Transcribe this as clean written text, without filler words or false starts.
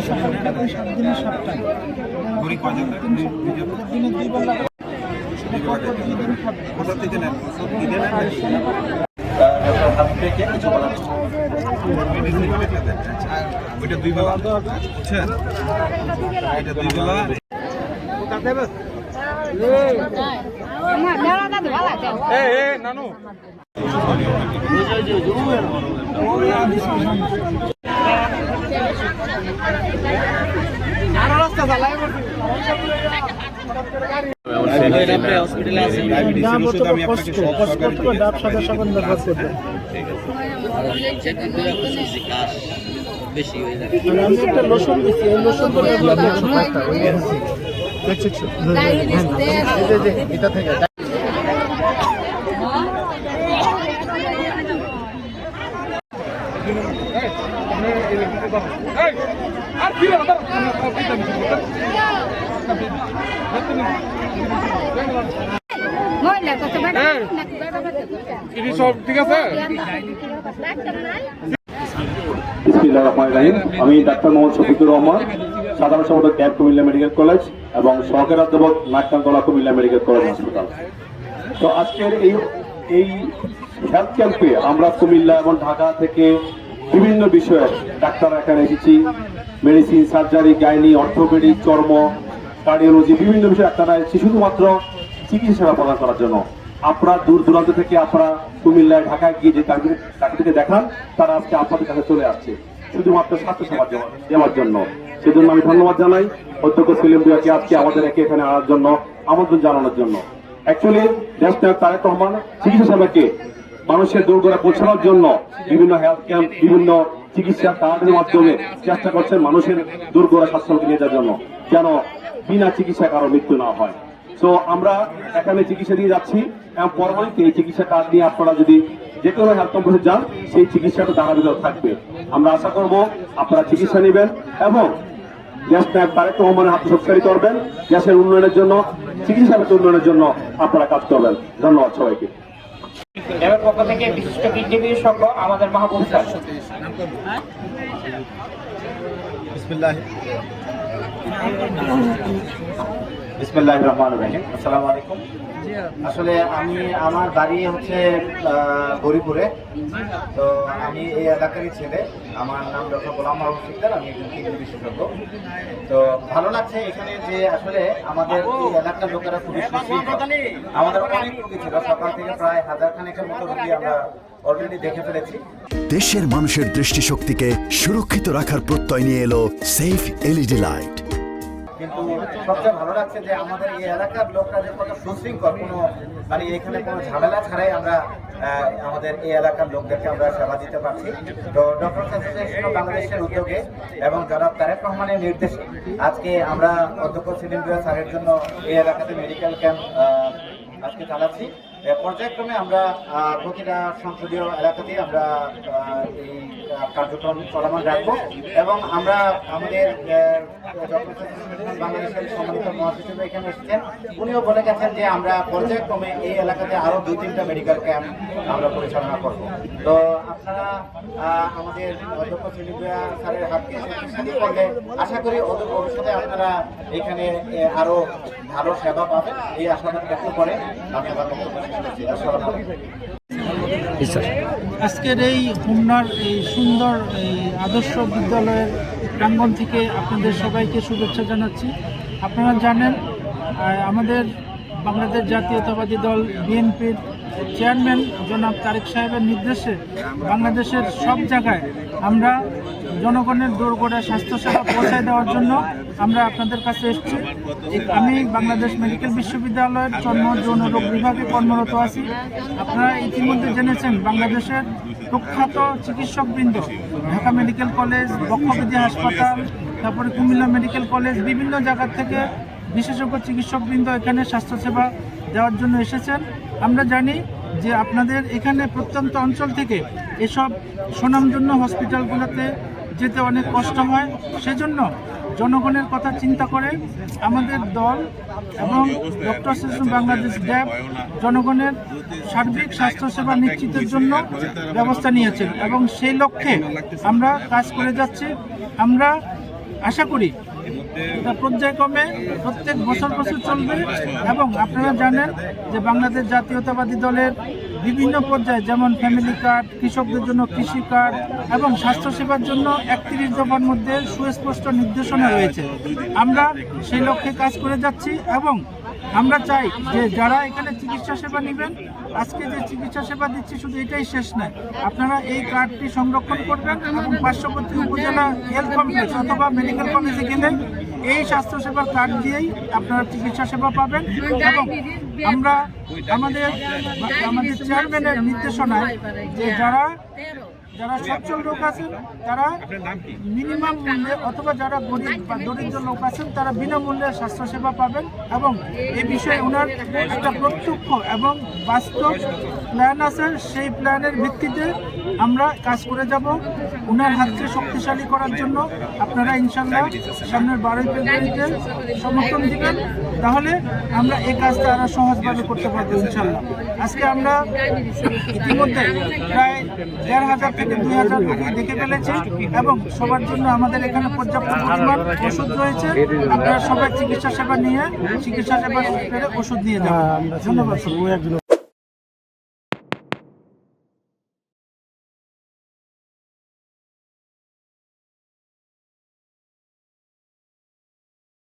সকালটা 7 দিনের সপ্তাহ দিনে 2 বেলা কোথা থেকে নেন? ওইটা 2 বেলা বুঝছেন, এটা 2 বেলা নানু লোশন দিচ্ছি, এই লোশন এটা থেকে সব ঠিক আছে। আমি ডাক্তার মোহাম্মদ শফিকুর রহমান, সাধারণ সম্পাদক ক্যাম্প কুমিল্লা মেডিকেল কলেজ এবং সহকারী অধ্যাপক নাট্যাঙ্গলা কুমিল্লা মেডিকেল কলেজ হাসপাতাল। তো আজকের এই হেলথ ক্যাম্পে আমরা কুমিল্লা এবং ঢাকা থেকে বিভিন্ন বিষয়ে ডাক্তার এখানে এসেছি। মেডিসিন, সার্জারি, গাইনি, অর্থোপেডিক, চর্ম, কার্ডিওলজি, বিভিন্ন বিষয়ে ডাক্তাররা এসেছি শুধুমাত্র চিকিৎসা সেবা প্রদান করার জন্য। আপনারা দূর দূরান্ত থেকে আপনারা কুমিল্লায়, ঢাকায় গিয়ে যে ডাক্তারকে দেখান, তারা আজকে আপনাদের কাছে চলে আসছে শুধুমাত্র স্বাস্থ্য সেবা দেওয়ার জন্য। সেজন্য আমি ধন্যবাদ জানাই অধ্যক্ষ সেলিম ভূঁইয়াকে আজকে আমাদের এখানে আনার জন্য, আমন্ত্রণ জানানোর জন্য। অ্যাকচুয়ালি ন্যাশনাল তারেক রহমান চিকিৎসা সেবাকে মানুষের দোরগোড়ায় পৌঁছানোর জন্য বিভিন্ন হেলথ ক্যাম্প, বিভিন্ন চিকিৎসা কার্ডের মাধ্যমে চেষ্টা করছেন মানুষের দোরগোড়ায় স্বাস্থ্যকে নিয়ে যাওয়ার জন্য, যেন বিনা চিকিৎসা কারো মৃত্যু না হয়। তো আমরা এখানে চিকিৎসা দিয়ে যাচ্ছি এবং পরবর্তীতে এই চিকিৎসা কার্ড নিয়ে আপনারা যদি যে কোনো হেলথ কমপ্লেক্সে যান, সেই চিকিৎসাটা ধারাবাহিক থাকবে। আমরা আশা করব আপনারা চিকিৎসা নেবেন এবং ন্যাশনাল তারেক রহমানের হাতে শক্তিশালী করবেন। দেশের উন্নয়নের জন্য, চিকিৎসা উন্নয়নের জন্য আপনারা কাজ করবেন। ধন্যবাদ সবাইকে। এর পক্ষ থেকে বিশিষ্ট কিডনি বিশেষজ্ঞ আমাদের মাহবুব স্যার। বিসমিল্লাহির রহমানির রহিম। আসসালামু আলাইকুম। আসলে আমার বাড়ি হচ্ছে গরিপুরে। তো আমি এই এলাকারই ছেলে। আমার নাম ডক্টর গোলাম মাহবুব সিকদার, আমি একজন কিডনি বিশেষজ্ঞ। তো ভালো লাগছে এখানে যে আসলে আমাদের এই এলাকার লোকেরা খুবই সুশৃঙ্খল। আমাদের অনেক রোগী ছিল, সকাল থেকে প্রায় 1000 খানেকের মতো রোগী আমরা অলরেডি দেখে ফেলেছি। দেশের মানুষের দৃষ্টিশক্তিকে সুরক্ষিত রাখার প্রত্যয় নিয়ে এলো সেফ এলইডি লাইট। কিন্তু সবচেয়ে ভালো লাগছে যে আমাদের এই এলাকার লোকরা যে কত সুশৃঙ্খল, কোনো মানে এখানে কোনো ঝামেলা ছাড়াই আমরা আমাদের এই এলাকার লোকদেরকে আমরা সেবা দিতে পারছি। তো ডক্টর অ্যাসোসিয়েশন অফ বাংলাদেশের উদ্যোগে এবং জনাব তারেক রহমানের নির্দেশে আজকে আমরা অধ্যক্ষ সেলিম ভূঁইয়া স্যারের জন্য এই এলাকাতে মেডিকেল ক্যাম্প আজকে চালাচ্ছি। পর্যায়ক্রমে আমরা প্রতিটা সংসদীয় এলাকাতেই আমরা এই কার্যক্রম চলমান রাখবো এবং আমরা আমাদের বাংলাদেশের সম্মানিত মহাসচিব এখানে এসেছেন, উনিও বলে গেছেন যে আমরা পর্যায়ক্রমে এই এলাকাতে আরো 2-3টা মেডিকেল ক্যাম্প আমরা পরিচালনা করব। তো আপনারা আমাদের অধ্যক্ষ সেলিম ভূঁইয়া স্যারের হাতকে শক্তিশালী করলে আশা করি ভবিষ্যতে আপনারা এখানে আরো ভালো সেবা পাবেন, এই আশাবাদ ব্যক্ত করে আমি আমার বক্তব্য শেষ করছি। আসসালামু আলাইকুম। আজকের এই হোমনার এই সুন্দর এই আদর্শ বিদ্যালয়ের প্রাঙ্গণ থেকে আপনাদের সবাইকে শুভেচ্ছা জানাচ্ছি। আপনারা জানেন আমাদের বাংলাদেশ জাতীয়তাবাদী দল বিএনপির চেয়ারম্যান জনাব তারেক সাহেবের নির্দেশে বাংলাদেশের সব জায়গায় আমরা জনগণের দোরগোড়ায় স্বাস্থ্যসেবা পৌঁছায় দেওয়ার জন্য আমরা আপনাদের কাছে এসেছি। আমি বাংলাদেশ মেডিকেল বিশ্ববিদ্যালয়ের চর্ম যৌন রোগ বিভাগে কর্মরত আছি। আপনারা ইতিমধ্যে জেনেছেন বাংলাদেশের প্রখ্যাত চিকিৎসকবৃন্দ ঢাকা মেডিকেল কলেজ, বক্ষবিধি হাসপাতাল, তারপরে কুমিল্লা মেডিকেল কলেজ, বিভিন্ন জায়গা থেকে বিশেষজ্ঞ চিকিৎসকবৃন্দ এখানে স্বাস্থ্যসেবা দেওয়ার জন্য এসেছেন। আমরা জানি যে আপনাদের এখানে প্রত্যন্ত অঞ্চল থেকে এসব সুনামধন্য হসপিটালগুলোতে যেতে অনেক কষ্ট হয়। সেজন্য জনগণের কথা চিন্তা করে আমাদের দল এবং ডক্টর অ্যাসোসিয়েশন বাংলাদেশ ড্যাব জনগণের সার্বিক স্বাস্থ্যসেবা নিশ্চিতের জন্য ব্যবস্থা নিয়েছেন এবং সেই লক্ষ্যে আমরা কাজ করে যাচ্ছি। আমরা আশা করি এটা পর্যায়ক্রমে প্রত্যেক বছর চলবে। এবং আপনারা জানেন যে বাংলাদেশ জাতীয়তাবাদী দলের বিভিন্ন পর্যায়ে, যেমন ফ্যামিলি কার্ড, কৃষকদের জন্য কৃষি কার্ড এবং স্বাস্থ্যসেবার জন্য 31 দফার মধ্যে সুস্পষ্ট নির্দেশনা রয়েছে। আমরা সেই লক্ষ্যে কাজ করে যাচ্ছি এবং আমরা চাই যে যারা এখানে চিকিৎসা সেবা নেবেন, আজকে যে চিকিৎসা সেবা দিচ্ছি শুধু এটাই শেষ নয়, আপনারা এই কার্ডটি সংরক্ষণ করবেন এবং পার্শ্ববর্তী উপজেলা হেলথ কমপ্লেক্স অথবা মেডিকেল কলেজে গেলে এই স্বাস্থ্যসেবার কার্ড দিয়েই আপনারা চিকিৎসা সেবা পাবেন। এবং আমরা আমাদের চেয়ারম্যানের নির্দেশনায় যে যারা সচ্ছল লোক আছেন তারা মিনিমাম মূল্যে অথবা যারা গরিব বা দরিদ্র লোক আছেন তারা বিনামূল্যে স্বাস্থ্যসেবা পাবেন। এবং এই বিষয়ে ওনার একটা প্রত্যক্ষ এবং বাস্তব প্ল্যান আছে, সেই প্ল্যানের ভিত্তিতে আমরা কাজ করে যাব ওনার হাতকে শক্তিশালী করার জন্য। আপনারা ইনশাল্লাহ সামনের 12 ফেব্রুয়ারিতে সমর্থন দিবেন, তাহলে আমরা এই কাজটা আরো সহজভাবে করতে পারবো ইনশাল্লাহ। আজকে আমরা ইতিমধ্যে প্রায় 1,500 থেকে 2,000 রোগী দেখে ফেলেছি এবং সবার জন্য আমাদের এখানে পর্যাপ্ত পরিমাণ ওষুধ রয়েছে। আপনারা সবাই চিকিৎসা সেবা নিয়ে চিকিৎসা সেবা ওষুধ নিয়ে যাবেন। ধন্যবাদ।